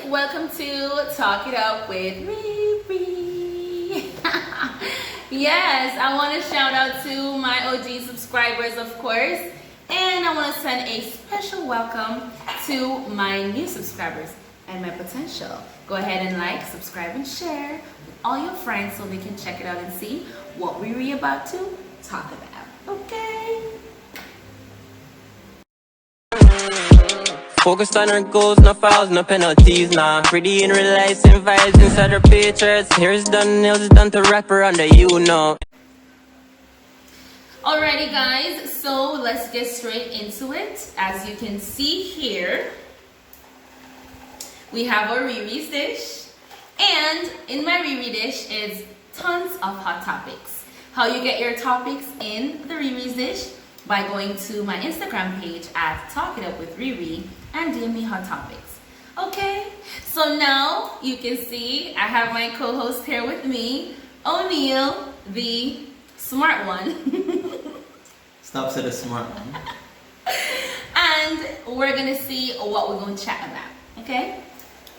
welcome to Talk It Up with Riri. Yes, I want to shout out to my OG subscribers, of course, and I want to send a special welcome to my new subscribers and my potential. Go ahead and like, subscribe, and share with all your friends so they can check it out and see what Riri about to talk about. Okay? Focused on her goals, no fouls, no penalties, nah. Pretty in real life, same vibes inside her pictures. Hair's done, nails done to wrap her under, you know. Alrighty guys, so let's get straight into it. As you can see here, we have our Riri's dish. And in my Riri dish is tons of hot topics. How you get your topics in the Riri's dish? By going to my Instagram page at Talk It Up with Riri and DM me hot topics. Okay, so now you can see I have my co-host here with me, O'Neil, the smart one. Stop saying the smart one. And we're gonna see what we're gonna chat about. Okay,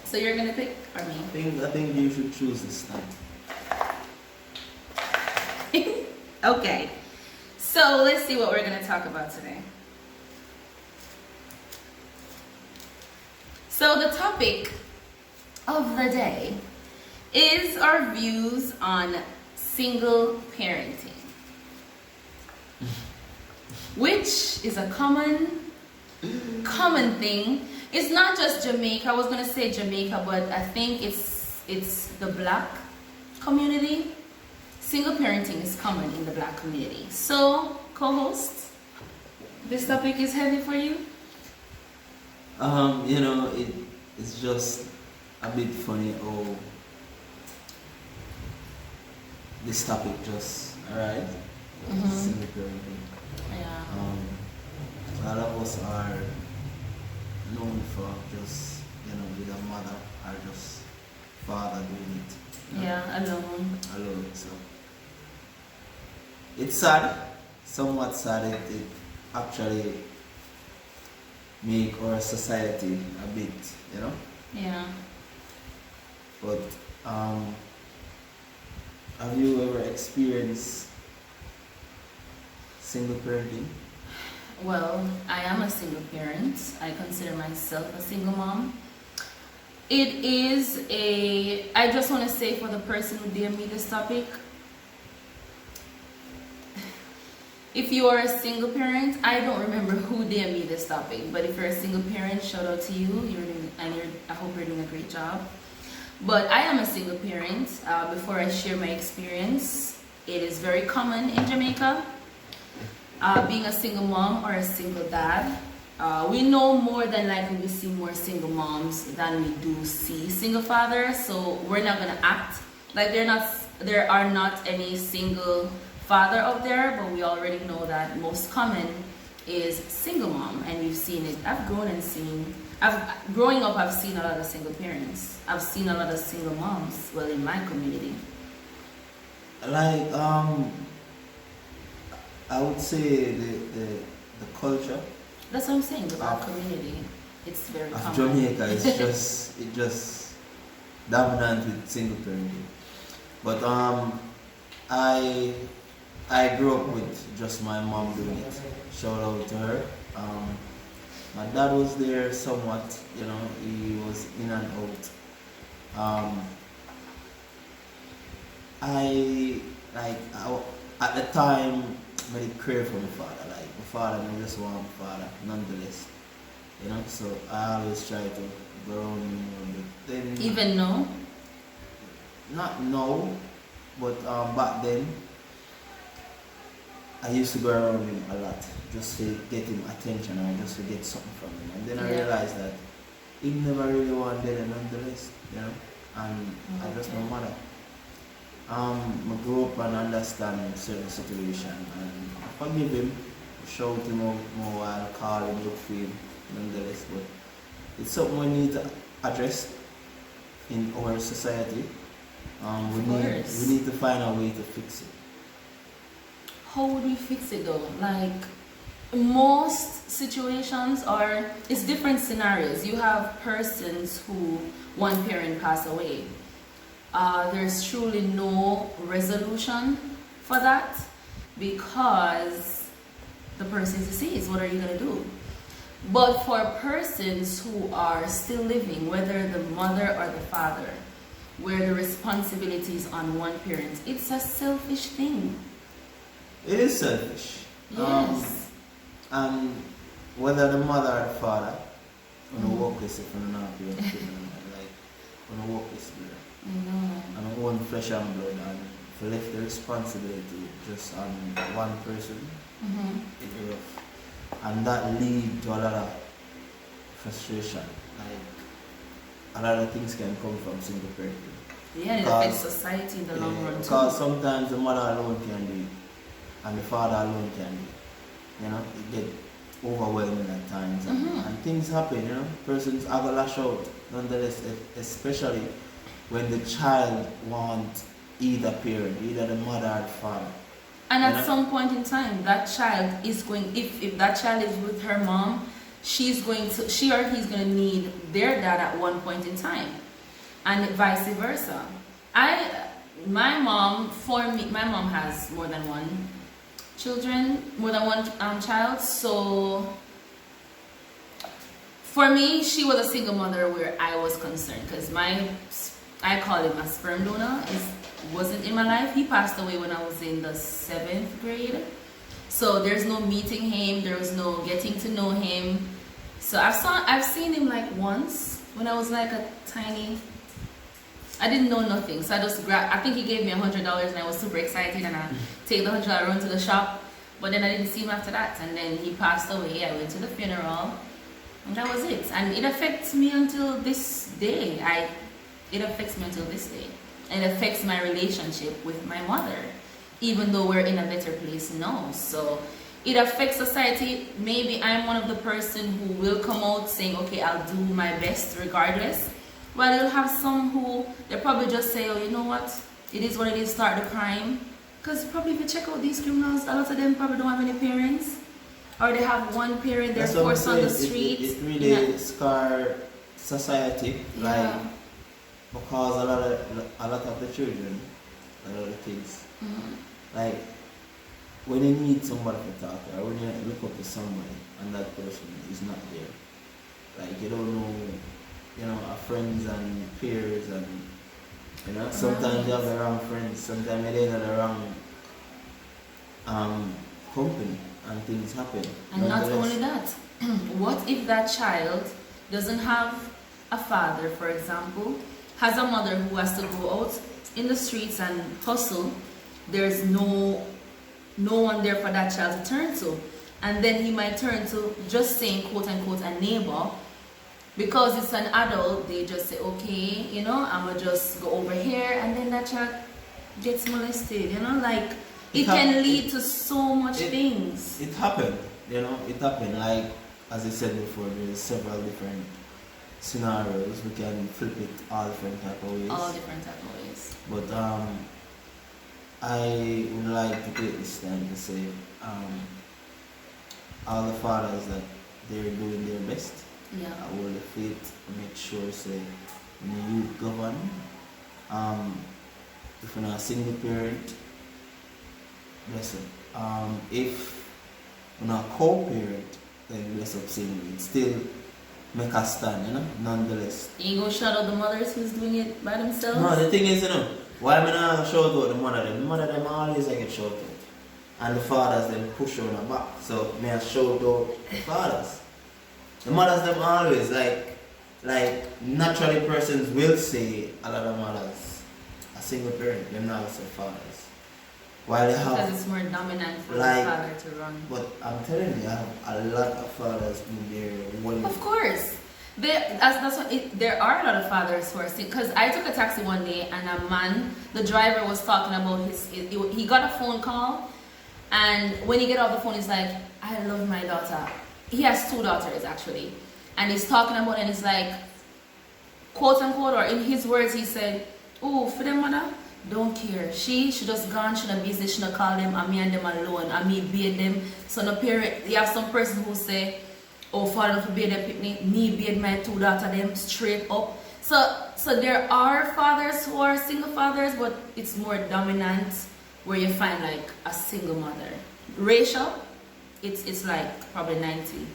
so you're gonna pick or me? I think you should choose this time. Okay. So let's see what we're going to talk about today. So the topic of the day is our views on single parenting, which is a common thing. It's not just Jamaica. I was going to say Jamaica, but I think it's the black community. Single parenting is common in the black community. So, co-host, this topic is heavy for you? It's just a bit funny how this topic just arrived. Single parenting. Yeah. A lot of us are known for just, with a mother or just father doing it. Yeah, alone. Alone, so. It's sad, somewhat sad. It actually make our society a bit, Yeah. But have you ever experienced single parenting? Well, I am a single parent. I consider myself a single mom. I just want to say for the person who DM me this topic, if you are a single parent, I don't remember who DM me this topic, but if you're a single parent, shout out to you. I hope you're doing a great job. But I am a single parent. Before I share my experience, it is very common in Jamaica, being a single mom or a single dad. We know more than likely we see more single moms than we do see single fathers, so we're not gonna act like there are not any single father out there, but we already know that most common is single mom, and we've seen it. Growing up, I've seen a lot of single parents. I've seen a lot of single moms, well, in my community. Like, I would say the culture. That's what I'm saying, the black community. It's very common. Jamaica is just dominant with single parenting. But I grew up with just my mom doing it. Shout out to her. My dad was there somewhat, he was in and out. At the time, I did crave for my father. Like my father, I just want my father, nonetheless. So I always try to go around him a bit. Then, Even no? not now, but back then, I used to go around him a lot just to get him attention or just to get something from him. And then I realized that he never really wanted it nonetheless, and I just my mother. I grew up and understand certain situation and I forgive him, shout him out more while, call him, look for him nonetheless. But it's something we need to address in our society. We need to find a way to fix it. How would we fix it though? Like, most situations are, it's different scenarios. You have persons who one parent passed away. There's truly no resolution for that because the person is deceased. What are you going to do? But for persons who are still living, whether the mother or the father, where the responsibility is on one parent, it's a selfish thing. It is selfish. Yes. And whether the mother or the father, when I work this, if I'm not doing like, when I work this, and one flesh and blood, and if you left the responsibility just on one person, it's rough. And that leads to a lot of frustration. Like, a lot of things can come from single parent. Yeah, it affects society in the long run too. Because sometimes the mother alone can do it, and the father alone can do it. You know, it get overwhelming at times, and things happen. You know, persons are gonna lash out. Nonetheless, especially when the child wants either parent, either the mother or the father. And at some point in time, that child is going, if that child is with her mom, she or he's going to need their dad at one point in time. And vice versa. My mom has more than one child. So for me, she was a single mother where I was concerned because I call it my sperm donor, wasn't in my life. He passed away when I was in the 7th grade. So there's no meeting him, there was no getting to know him. So I've seen him like once when I was like a tiny, I didn't know nothing. So I think he gave me $100 and I was super excited and I take the $100, run to the shop. But then I didn't see him after that. And then he passed away. I went to the funeral and that was it. And it affects me until this day. It affects me until this day. And it affects my relationship with my mother, even though we're in a better place now. So it affects society. Maybe I'm one of the person who will come out saying, okay, I'll do my best regardless. Well, you'll have some who, they'll probably just say, oh, you know what? It is what it is, start the crime. Because probably if you check out these criminals, a lot of them probably don't have any parents. Or they have one parent, they're forced on the street. It really scar society. Yeah. Like, because a lot of the children, a lot of the kids, like when you need somebody to talk to, or when you look up to somebody and that person is not there, like you don't know, you know, our friends and peers, and you know, sometimes you have the wrong friends, sometimes they're in the wrong company, and things happen. And not only that, what if that child doesn't have a father, for example, has a mother who has to go out in the streets and hustle? There's no one there for that child to turn to. And then he might turn to just saying, quote unquote, a neighbor. Because it's an adult, they just say, okay, you know, I'm gonna just go over here, and then that child gets molested, you know, like it can lead to so much things. It happened, you know, it happened. Like, as I said before, there's several different scenarios. We can flip it all different type of ways. All different type of ways. But I would like to take this time to say all the fathers that they're doing their best. Yeah. I will the faith make sure say when you govern. If you're not a single parent, bless up. If you're not a co-parent, then bless up same way. Still make a stand, you know, nonetheless. You go shout out the mothers who's doing it by themselves? No, the thing is, you know, why am I not shout out the mother? The mother them always get shout out. And the fathers them push on the back. So may I shout out the fathers. The mothers them always like naturally persons will say a lot of mothers a single parent, them not say fathers. While they have, because it's more dominant for like, the father to run. but I'm telling you, I have a lot of fathers in their wallet. Of course. There are a lot of fathers who are sick. Because I took a taxi one day and a man, the driver was talking about he got a phone call, and when he get off the phone, he's like, I love my daughter. He has 2 daughters actually. And he's talking about, and he's like, quote unquote, or in his words, he said, oh, for them mother, Don't care. She just gone, she no business, she no call them, and me and them alone, and me beat them. So no parent, you have some person who say, oh, father for beat them picnic, me beat my two daughters them straight up. So there are fathers who are single fathers, but it's more dominant where you find like a single mother. Ratio, it's like probably 90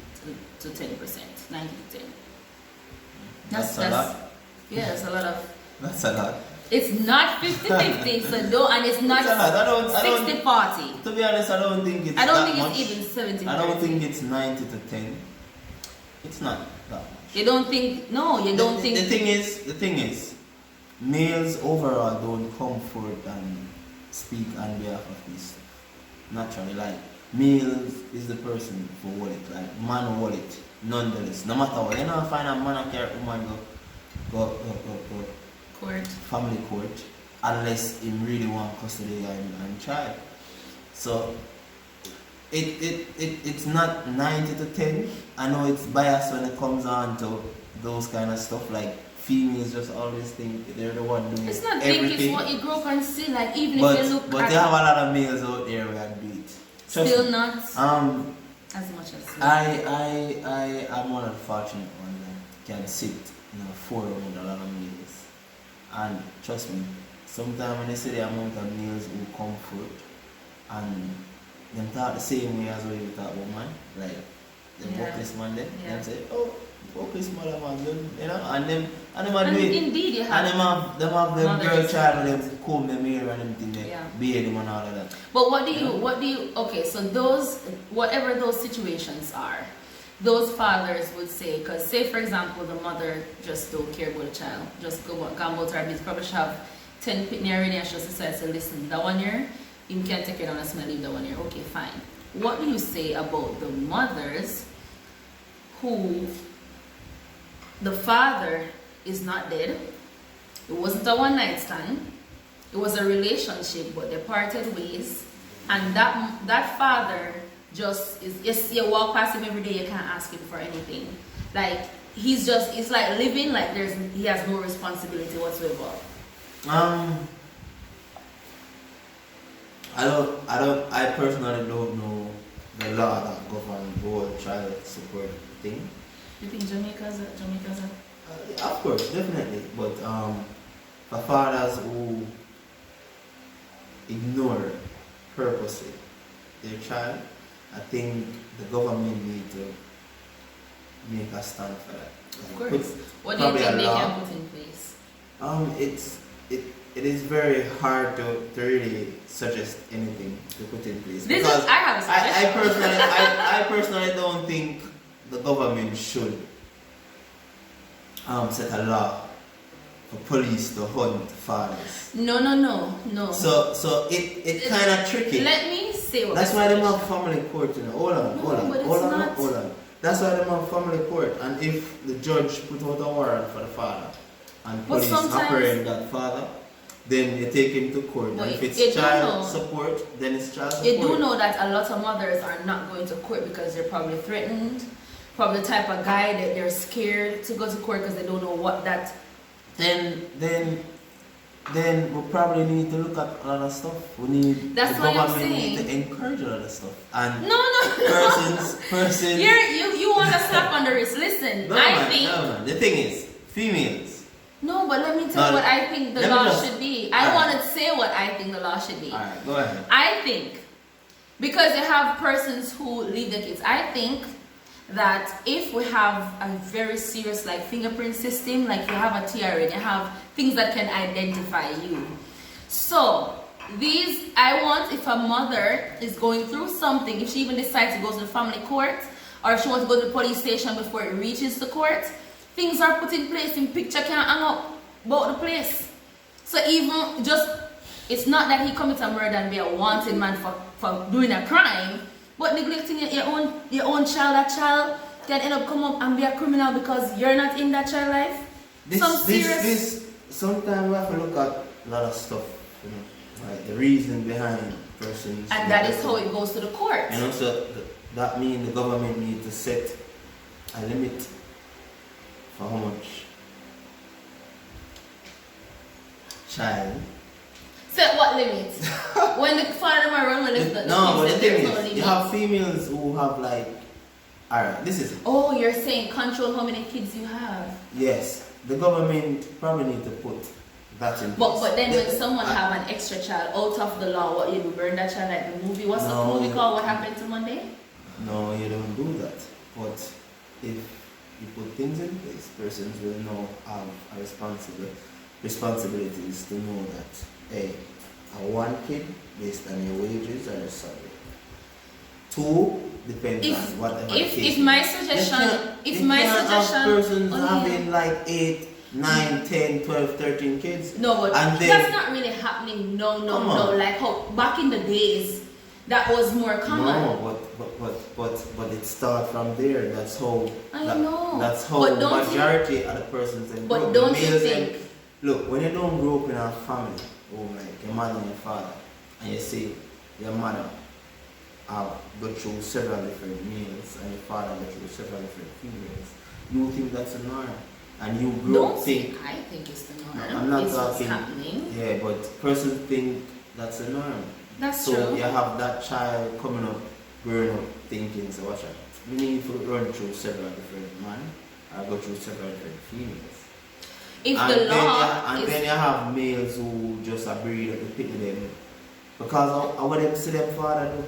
to 10%, 90 to 10. That's a lot. Yeah, that's a lot of. That's a lot. It's not 50-50, so don't, and it's not I don't, 60-40. to be honest, I don't think it's I don't that think much. it's even 70. I don't think it's 90 to 10. It's not that much. You don't think? No, you don't think. The thing is, males overall don't come forward and speak on behalf of this. Naturally, like males is the person for wallet, like man wallet. Nonetheless, no matter what, you know, find a man and carry woman go Court. family court, unless him really want custody and child. So it's not 90 to 10. I know it's biased when it comes on to those kind of stuff, like females just always think they're the one doing It's not everything. think, it's what you grow up and see. Like even but if you look but at there have a lot of males out there who can do it. Trust still me. not as much as I am one of the fortunate ones that can sit in a forum with a lot of males. And trust me, sometimes when they see the amount of males who come forward and them talk the same way as when you talk woman, like the vocalist man there, them say, oh, vocalist mother man, you know, and them are and do it. indeed you have. And them have the mothers. girl child with them comb them hair and them thing there, Yeah. beard them and all of that. But what do you okay, so those, whatever those situations are, those fathers would say, because say for example the mother just don't care about the child, just go about her business, probably should have 10 pitney already, and she just decides to listen, that 1 year, you can take it on a smell, leave that 1 year, okay, fine. What do you say about the mothers who the father is not dead, it wasn't a one night stand, it was a relationship, but they parted ways, and that father just is, yes, you walk past him every day, you can't ask him for anything. Like he's just, it's like living like he has no responsibility whatsoever. I personally don't know the law that governs the whole child support thing. You think Jamaica's a Of course, definitely, but for fathers who ignore purposely their child, I think the government need to make a stand for that. Of course. What do you think they can put in place? It is very hard to really suggest anything to put in place. This because is, I have a suggestion. I personally don't think the government should set a law for police to hunt fathers. No. So it kind of tricky. Let me say what. That's why they have family court. You know. Hold on. That's why they have family court. And if the judge put out a warrant for the father and police apprehend that father, then you take him to court. And if it's child support, then it's child support. You do know that a lot of mothers are not going to court because they're probably threatened, probably the type of guy that they're scared to go to court because they don't know what that. Then we probably need to look at a lot of stuff. We need That's the what I'm government saying. need to encourage a lot of stuff. And No. persons. You want a slap on the wrist? Listen, I think. The thing is, females. No, but let me tell you what I think the law should be. I want to say what I think the law should be. Alright, go ahead. I think, because you have persons who leave their kids, I think that if we have a very serious like fingerprint system, like you have a TRA, you have things that can identify you. So I want, if a mother is going through something, if she even decides to go to the family court, or if she wants to go to the police station before it reaches the court, things are put in place, in picture can hang up about the place. So even just, it's not that he commits a murder and be a wanted man for doing a crime, but neglecting your own child, that child can end up come up and be a criminal because you're not in that child life. Sometimes we have to look at a lot of stuff, you know, like the reason behind persons. And that is how it goes to the court. And also, that means the government needs to set a limit for how much child what limit? When the father them are run with the No, but the thing there's no is, you limit. have females who have like, alright, this is it. Oh, you're saying control how many kids you have. Yes, the government probably need to put that in place. But then when someone I- have an extra child out of the law, what you do, burn that child like the movie? What's No. the movie called? What Happened to Monday? No, you don't do that. But if you put things in place, persons will know have a responsibilities to know that, hey, I one kid based on your wages or your salary. Two depends If on whatever. if case. my You suggestion, can't- if you my can't have suggestion, persons oh, yeah. having like 8, 9, 10, 12, 13 kids. No, but And then- that's not really happening. No, Come on. like how back in the days, that was more common. No, but it starts from there. That's how. I know. That's how But don't majority of the persons in But group, don't the you males think? and- look, when you don't grow up in a family, like your mother and your father, and you see your mother go through several different males and your father go through several different females, you think that's a norm, and you grow Don't up think. think. I think it's the norm. I'm not it's what's talking. happening. Yeah, but persons think that's a norm. That's So true. you have that child coming up, growing up, thinking, so watch out. We need to run through several different men, or go through several different females. If And the then law you, is then you have males who just breed up the pick them. Because of what them see them father do.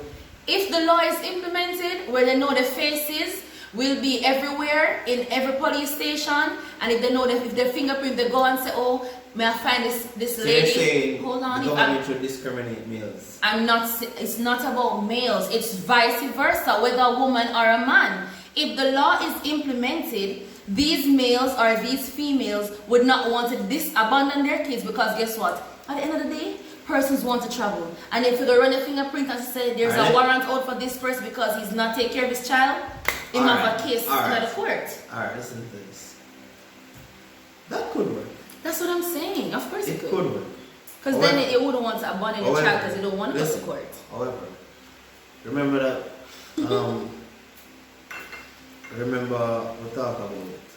if the law is implemented, where they know the faces will be everywhere in every police station, and if they know that if their fingerprint, they go and say, "Oh, may I find this So lady?" you're saying Hold on, the if government should discriminate males. I'm not. It's not about males. It's vice versa, whether a woman or a man. If the law is implemented, these males or these females would not want to abandon their kids, because guess what? At the end of the day, persons want to travel, and if you go run a fingerprint and say there's a Alright. warrant out for this person because he's not taking care of his child, he might have a case Alright. by the court. Alright, listen to this. That could work. That's what I'm saying. Of course It it could could. work. Because then it wouldn't want to abandon the However, child because they don't want to go to listen. court. However, remember that remember we talk about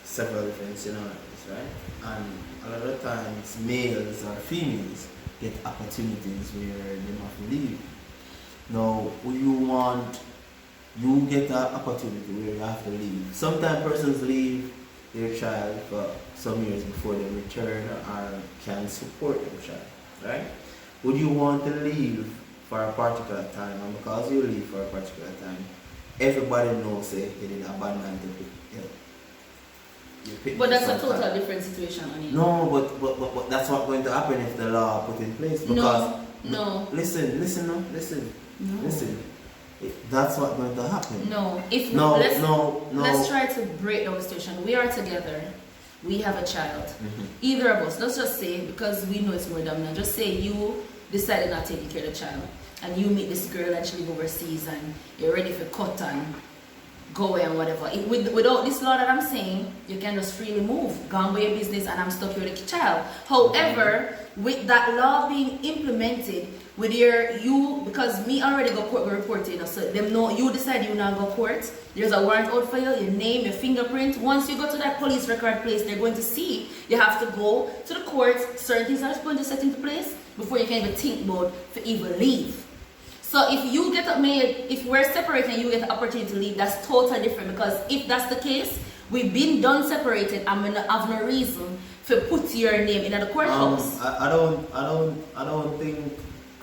several different scenarios, right? And a lot of times males or females get opportunities where they must leave. Now you get an opportunity where you have to leave. Sometimes persons leave their child for some years before they return or can support their child, right? Would you want to leave for a particular time, and because you leave for a particular time, everybody knows say you did abandon the you pick But that's a yourself total up. different situation on it. No, but that's what's going to happen if the law put in place. Because No. listen. That's what's going to happen. No. If No, let's, no. let's try to break down the situation. We are together. We have a child. Mhm. Either of us. Let's just say, because we know it's more dominant. Just say you decided not taking care of the child, and you meet this girl and she live overseas, and you're ready for cut and go away and whatever. Without this law that I'm saying, you can just freely move, go on by your business, and I'm stuck here with the child. However, with that law being implemented, with because me already go court, go report it, so them know you decide you not go court. There's a warrant out for you, your name, your fingerprint. Once you go to that police record place, they're going to see. You have to go to the court. Certain things are going to set into place before you can even think about to even leave. So if you get if we're separated and you get the opportunity to leave, that's totally different. Because if that's the case, we've been done separated, and we have no reason to put your name in the courthouse. I don't think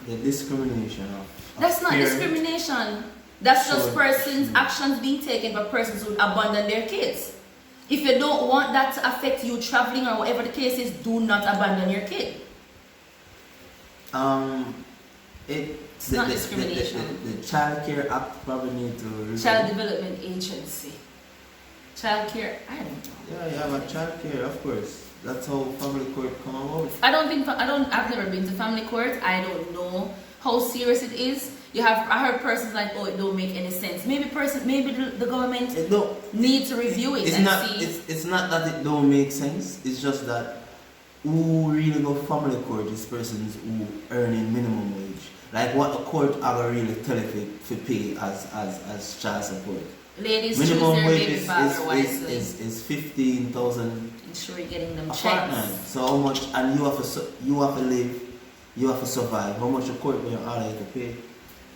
the discrimination of That's not parent- discrimination. That's just So- persons' actions being taken by persons who abandon their kids. If you don't want that to affect you traveling or whatever the case is, do not abandon your kid. It's not discrimination. The Child Care Act probably need to review. Child Development Agency. Child care, I don't know. Yeah, you have a child care, of course. That's how family court come about. I've never been to family court. I don't know how serious it is. I heard persons like, oh, it don't make any sense. Maybe the government It don't. needs to review it It's and not. see. It's not that it don't make sense. It's just that who really go family court is persons who earning minimum wage. Like what the court are really tell if to pay as child support. Ladies choose Minimum their wage baby father wisely. is 15,000 Ensure you're getting them a checks. fortnight. So how much? And you have to live you have to survive. How much the court will order you to pay?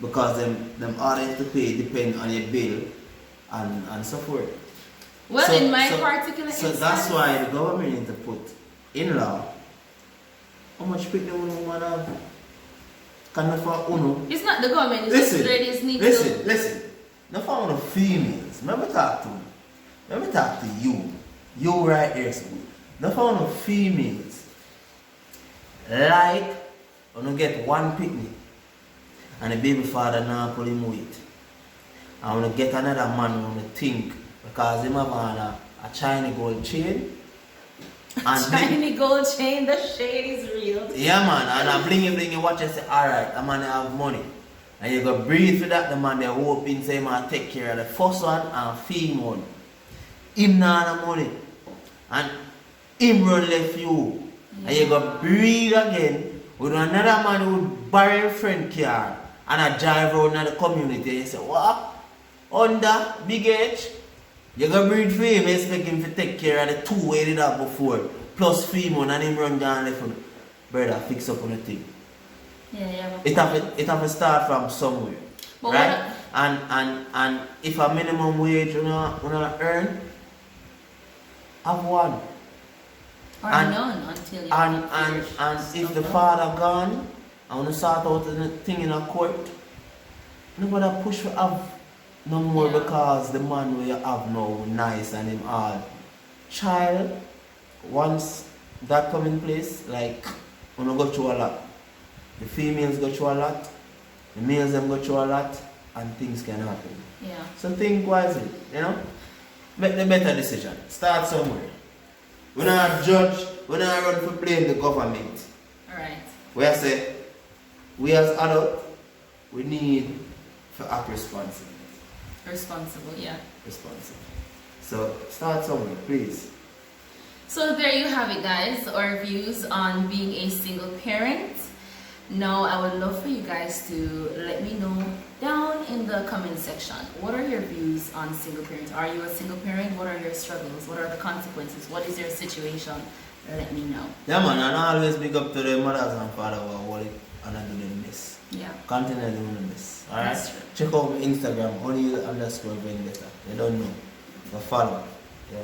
Because them order you to pay depend on your bill and so forth. Well, So- in my so- particular So instance, that's why the government need to put in law how much pay the woman have. Can for uno. it's not the government, it's Listen, just ladies need listen. Not for one of females. Let me talk to you. Let me talk to you. You right here, so. Not for one of females. Like, when you get one picnic and the baby father now pull him with. And when you get another man when you think because him have on a China gold chain. And Shiny gold chain, the shade is real. yeah man, and I bling you watch and say, alright, the man have money. And you go breathe for that, the man they hoping say man take care of the first one and feed one. Him not have money. And him run left you. And you go breathe again with another man who would borrow a friend car and a drive around in the community. You say, what? Under big age? You go breathe for him, expect him to take care of the two way he did that before. Plus feed one and him run down left one. Brother, fix up on the thing. Yeah. It have to start from somewhere. But right? And if a minimum wage you know earn, have one. Or And- none until you And if the father gone, I want to sort out the thing in a court, nobody push for have no more Yeah. because the man we have now nice and him all. Child, once that come in place, like, we go through a lot. The females go through a lot, the males them go through a lot, and things can happen. Yeah. So think wisely, you know? Make the better decision. Start somewhere. We're not judge, we're not run for blame the government. Alright. We have say, we as adults, we need to act responsible. Responsible, yeah. Responsible. So start somewhere, please. So there you have it, guys, our views on being a single parent. Now I would love for you guys to let me know down in the comment section, what are your views on single parent? Are you a single parent? What are your struggles? What are the consequences? What is your situation? Let me know. Yeah man, and always big up to the mothers and fathers who are worried and are doing this. Yeah. Continue doing this. Alright? That's true. Check out my Instagram, O'Neal_Vendetta. You don't know. Go follow. Yeah.